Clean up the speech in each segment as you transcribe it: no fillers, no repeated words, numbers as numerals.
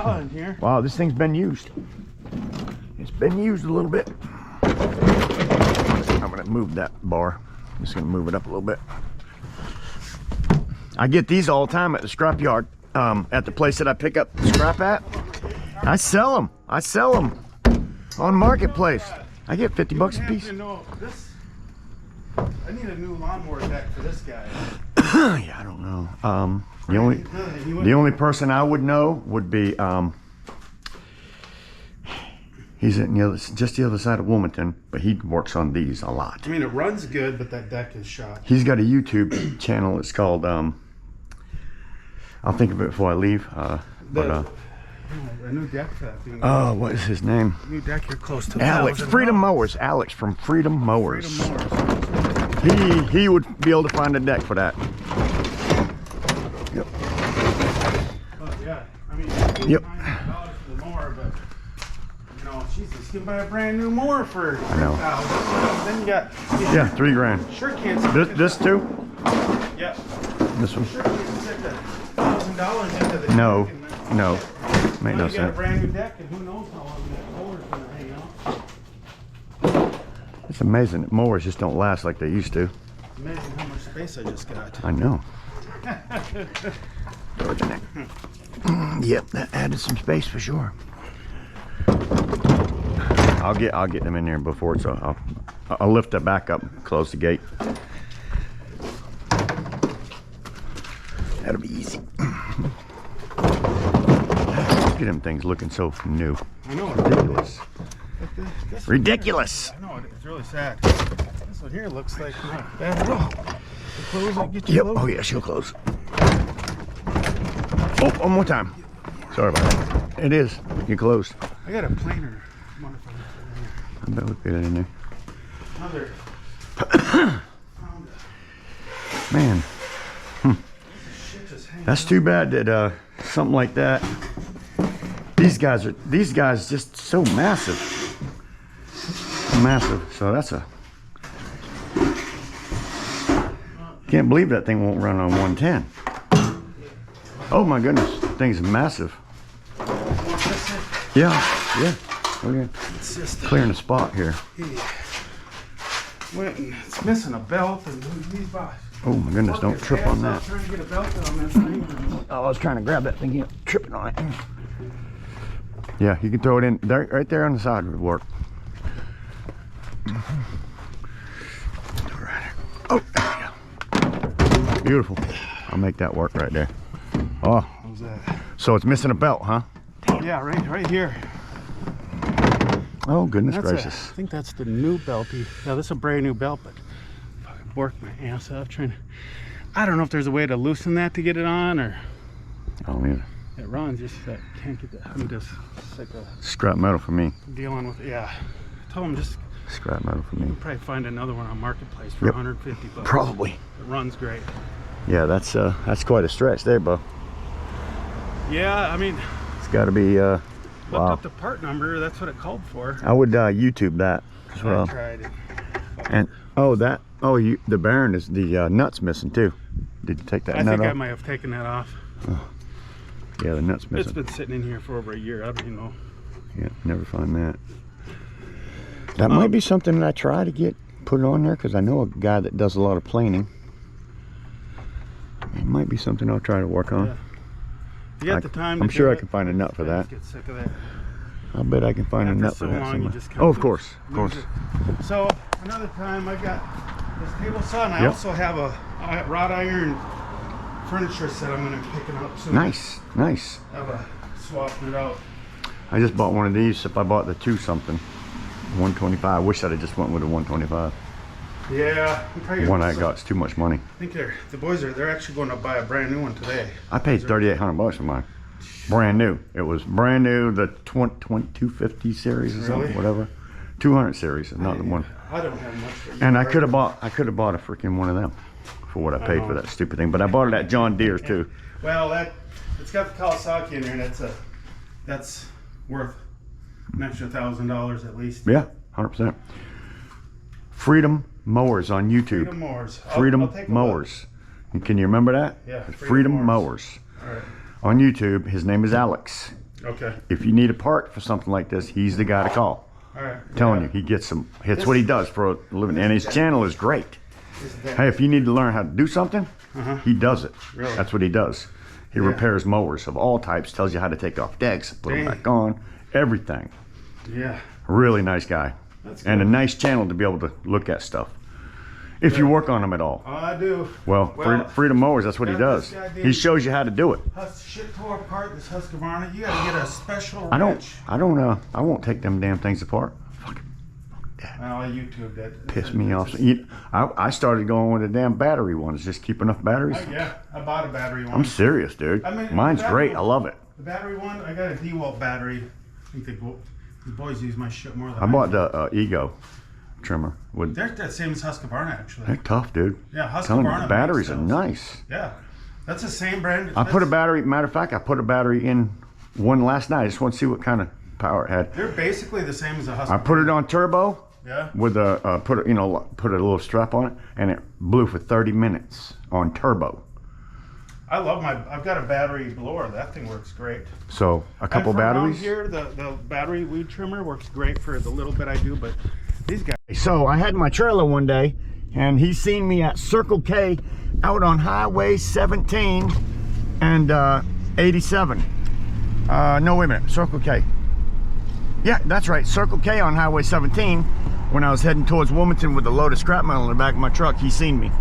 saw in here. Wow, this thing's been used. It's been used a little bit. I'm gonna move that bar. I'm just gonna move it up a little bit. I get these all the time at the scrap yard, at the place that I pick up scrap at. I sell them. I sell them on Marketplace. I get 50 bucks a piece. I need a new lawnmower deck for this guy. Yeah, I don't know. The only person I would know would be he's at just the other side of Wilmington, but he works on these a lot. I mean, it runs good, but that deck is shot. He's got a YouTube channel. It's called I'll think of it before I leave. A new deck for that thing. Oh, what is his name? New deck, you're close to Alex. Freedom Mowers. Alex from Freedom Mowers. He would be able to find a deck for that. Yep. Yeah, I mean, yep. $9 for the mower, but you know, Jesus, you can buy a brand new mower for $3,000. Then you got yeah, $3 grand. Sure can't. This too? Yeah. This one. Sure can't stick $1,000 into the no, deck and no, make no you got a sense. brand new deck, and who knows how long that mower's gonna hang out. It's amazing that mowers just don't last like they used to. Amazing how much space I just got. I know. Yep, that added some space for sure. I'll get them in there before it's I'll lift that back up, close the gate. That'll be easy. Look at them things looking so new. I know. Ridiculous. Ridiculous. I know, it's really sad. This one here looks like not bad at all. Close it, get you yep. close. Oh yeah, she'll close. Oh, one more time. Sorry about that. It is. You closed. I got a planer. I bet we put it in there. Another. Man. That's too bad that something like that. These guys just so massive. Massive. So that's a can't believe that thing won't run on 110. Oh my goodness, the thing's massive. Yeah, yeah. Okay. It's just Clearing the spot here. It's missing a belt and these boxes. Oh my goodness, don't trip on that. Trying to get a belt on this thing. Oh, I was trying to grab that thing, tripping on it. Yeah, you can throw it in there, right there on the side would work. Oh, there you go. Beautiful. I'll make that work right there. Oh, how's that? So it's missing a belt, huh? Yeah, right here. Oh, goodness gracious. I think that's the new belt. Yeah, this is a brand new belt, but I worked my ass off trying to. I don't know if there's a way to loosen that to get it on, or. Oh yeah. It runs, just that can't get that. I'm just sick of scrap metal for me. Dealing with it. Yeah. I told him just scrap metal for me. We'll probably find another one on Marketplace for 150 bucks. Probably. It runs great. Yeah, that's quite a stretch there, Bo. Yeah, I mean, it's got to be looked up the part number. That's what it called for. I would YouTube that as well. I tried it. And the bearing is the nuts missing too. Did you take that nut off? I think I might have taken that off. Oh. Yeah, the nut's missing. It's been sitting in here for over a year. I don't even know. Yeah, never find that. That might be something that I try to get put on there, because I know a guy that does a lot of planing. It might be something I'll try to work on. Yeah. You got the time. I'm sure I can find a nut for that. Get sick of that. I bet I can find a nut for that somewhere. Oh, of course, of course. So another time I got this table saw, and I also have a wrought iron furniture set I'm going to be picking up soon. Nice, nice. Have swapped it out. I just bought one of these. If I bought the 2 something, 125. I wish I'd have just went with a 125. Yeah, the one I got's too much money. I think the boys they're actually going to buy a brand new one today. I paid $3,800 for mine. Brand new. It was brand new, the 2250 series or something, whatever. 200 series, not the one. I don't have much. And I could have bought a freaking one of them for what I paid for that stupid thing. But I bought it at John Deere's too. Well, it's got the Kawasaki in there, and that's worth an extra $1,000 at least. Yeah, 100%. Freedom Mowers on YouTube. Freedom Mowers. Freedom Mowers. Can you remember that? Yeah. Freedom Mowers. All right. On YouTube. His name is Alex. Okay. If you need a part for something like this, he's the guy to call. All right. I'm telling you, he gets some. That's what he does for a living, and his channel is great. Hey, if you need to learn how to do something, he does it. Really? That's what he does. He repairs mowers of all types, tells you how to take off decks, put them back on, everything. Yeah. Really nice guy. That's and a cool. nice channel to be able to look at stuff. If you work on them at all. Oh, I do. Well, Freedom Mowers, that's what he does. He shows you how to do it. Shit tore apart this Husqvarna. You gotta get a special I wrench. won't take them damn things apart. Fuck Well, YouTube that piss me off. I started going with the damn battery ones, just keep enough batteries. Yeah, I bought a battery one. I'm serious, dude. I mean, mine's great. I love it. The battery one, I got a DeWalt battery. I think the boys use my shit more than I bought the Ego trimmer. They're that same as Husqvarna, actually. They're tough, dude. Yeah, Telling you, Husqvarna. the batteries are makes nice. Yeah, that's the same brand. I put a battery. Matter of fact, I put a battery in one last night. I just want to see what kind of power it had. They're basically the same as a Husqvarna. I put it on turbo. Yeah. With a put a little strap on it, and it blew for 30 minutes on turbo. I love I've got a battery blower. That thing works great. So a couple and from around batteries. here, the battery weed trimmer works great for the little bit I do, but these guys. So I had my trailer one day, and he seen me at Circle K out on Highway 17 and 87. No, wait a minute, Circle K. Yeah, that's right, Circle K on Highway 17. When I was heading towards Wilmington with a load of scrap metal in the back of my truck, he seen me,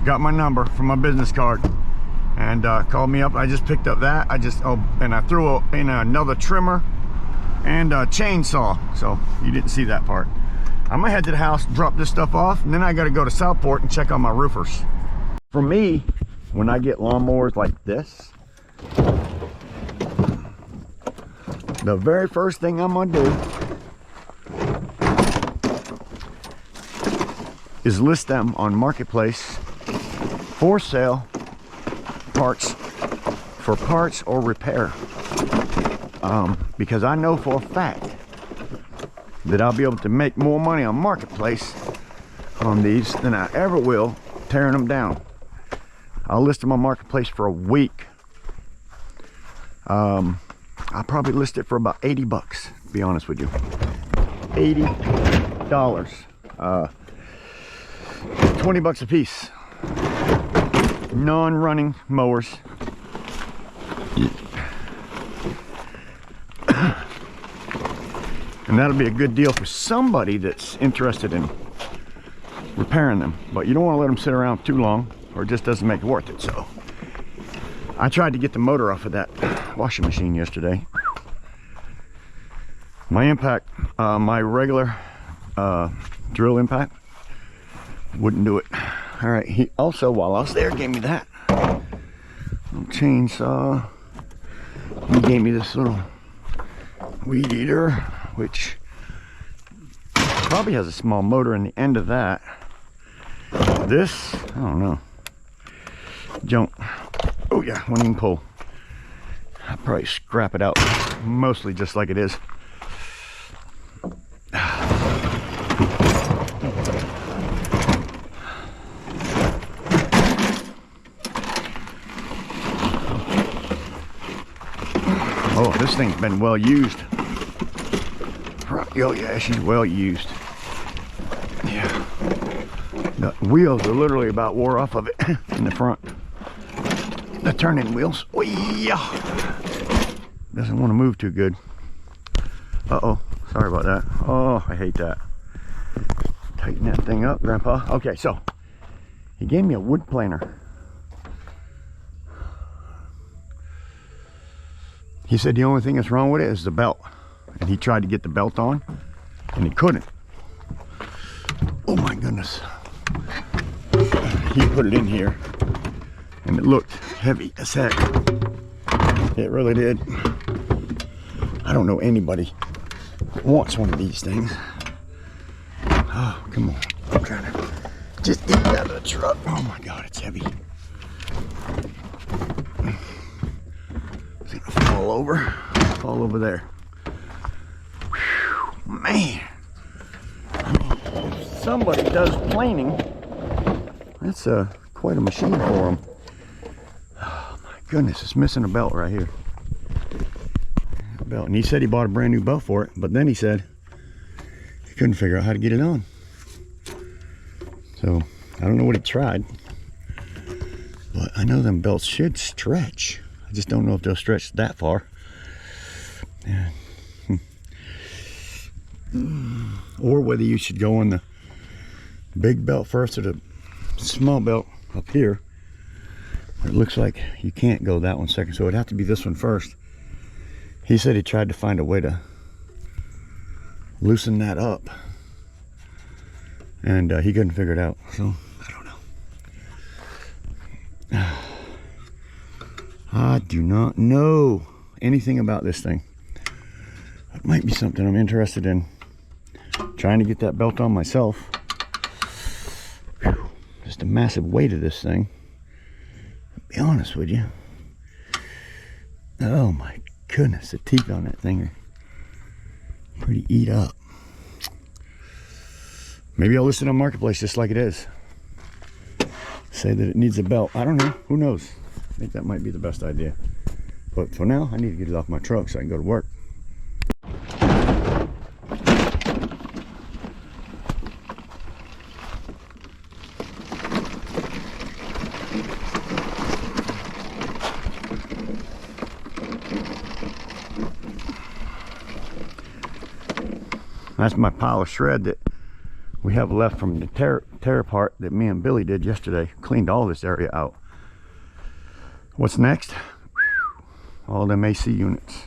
got my number from my business card, and called me up. I just picked up that. And I threw in another trimmer and a chainsaw. So you didn't see that part. I'm gonna head to the house, drop this stuff off, and then I gotta go to Southport and check on my roofers. For me, when I get lawnmowers like this, the very first thing I'm gonna do is list them on Marketplace for sale, for parts or repair. Because I know for a fact that I'll be able to make more money on Marketplace on these than I ever will tearing them down. I'll list them on Marketplace for a week. I'll probably list it for about 80 bucks, to be honest with you. $80. 20 bucks a piece. Non-running mowers. And that'll be a good deal for somebody that's interested in repairing them. But you don't want to let them sit around too long, or it just doesn't make it worth it. So I tried to get the motor off of that washing machine yesterday. My impact, my regular drill impact wouldn't do it. All right, he also, while I was there, gave me that little chainsaw. He gave me this little weed eater, which probably has a small motor in the end of that. This, I don't know. Junk. Oh yeah, won't even pull. I'll probably scrap it out mostly just like it is. Oh, this thing's been well used. Oh yeah, she's well used. Yeah. The wheels are literally about wore off of it in the front. The turning wheels. Oh yeah. Doesn't want to move too good. Uh-oh. Sorry about that. Oh, I hate that. Tighten that thing up, Grandpa. Okay, so he gave me a wood planer. He said the only thing that's wrong with it is the belt. And he tried to get the belt on, and he couldn't. Oh my goodness. He put it in here, and it looked heavy as heck. It really did. I don't know anybody that wants one of these things. Oh, come on. I'm trying to just get it out of the truck. Oh my God, it's heavy. It's gonna fall over there. Whew, man. I mean, if somebody does planing, that's quite a machine for them. Oh my goodness, it's missing a belt right here. belt. And he said he bought a brand new belt for it, but then he said he couldn't figure out how to get it on. So I don't know what he tried, but I know them belts should stretch. I just don't know if they'll stretch that far. Yeah. Or whether you should go on the big belt first or the small belt up here. It looks like you can't go that one second, so it'd have to be this one first. He said he tried to find a way to loosen that up, and he couldn't figure it out. So I don't know. I do not know anything about this thing. It might be something I'm interested in trying to get that belt on myself. Whew. Just a massive weight of this thing. I'll be honest with you. Oh my goodness, the teeth on that thing are pretty eat up. Maybe I'll list it on Marketplace just like it is. Say that it needs a belt. I don't know. Who knows? I think that might be the best idea. But for now, I need to get it off my truck so I can go to work. That's my pile of shred that we have left from the tear apart that me and Billy did yesterday. Cleaned all this area out. What's next? All them AC units.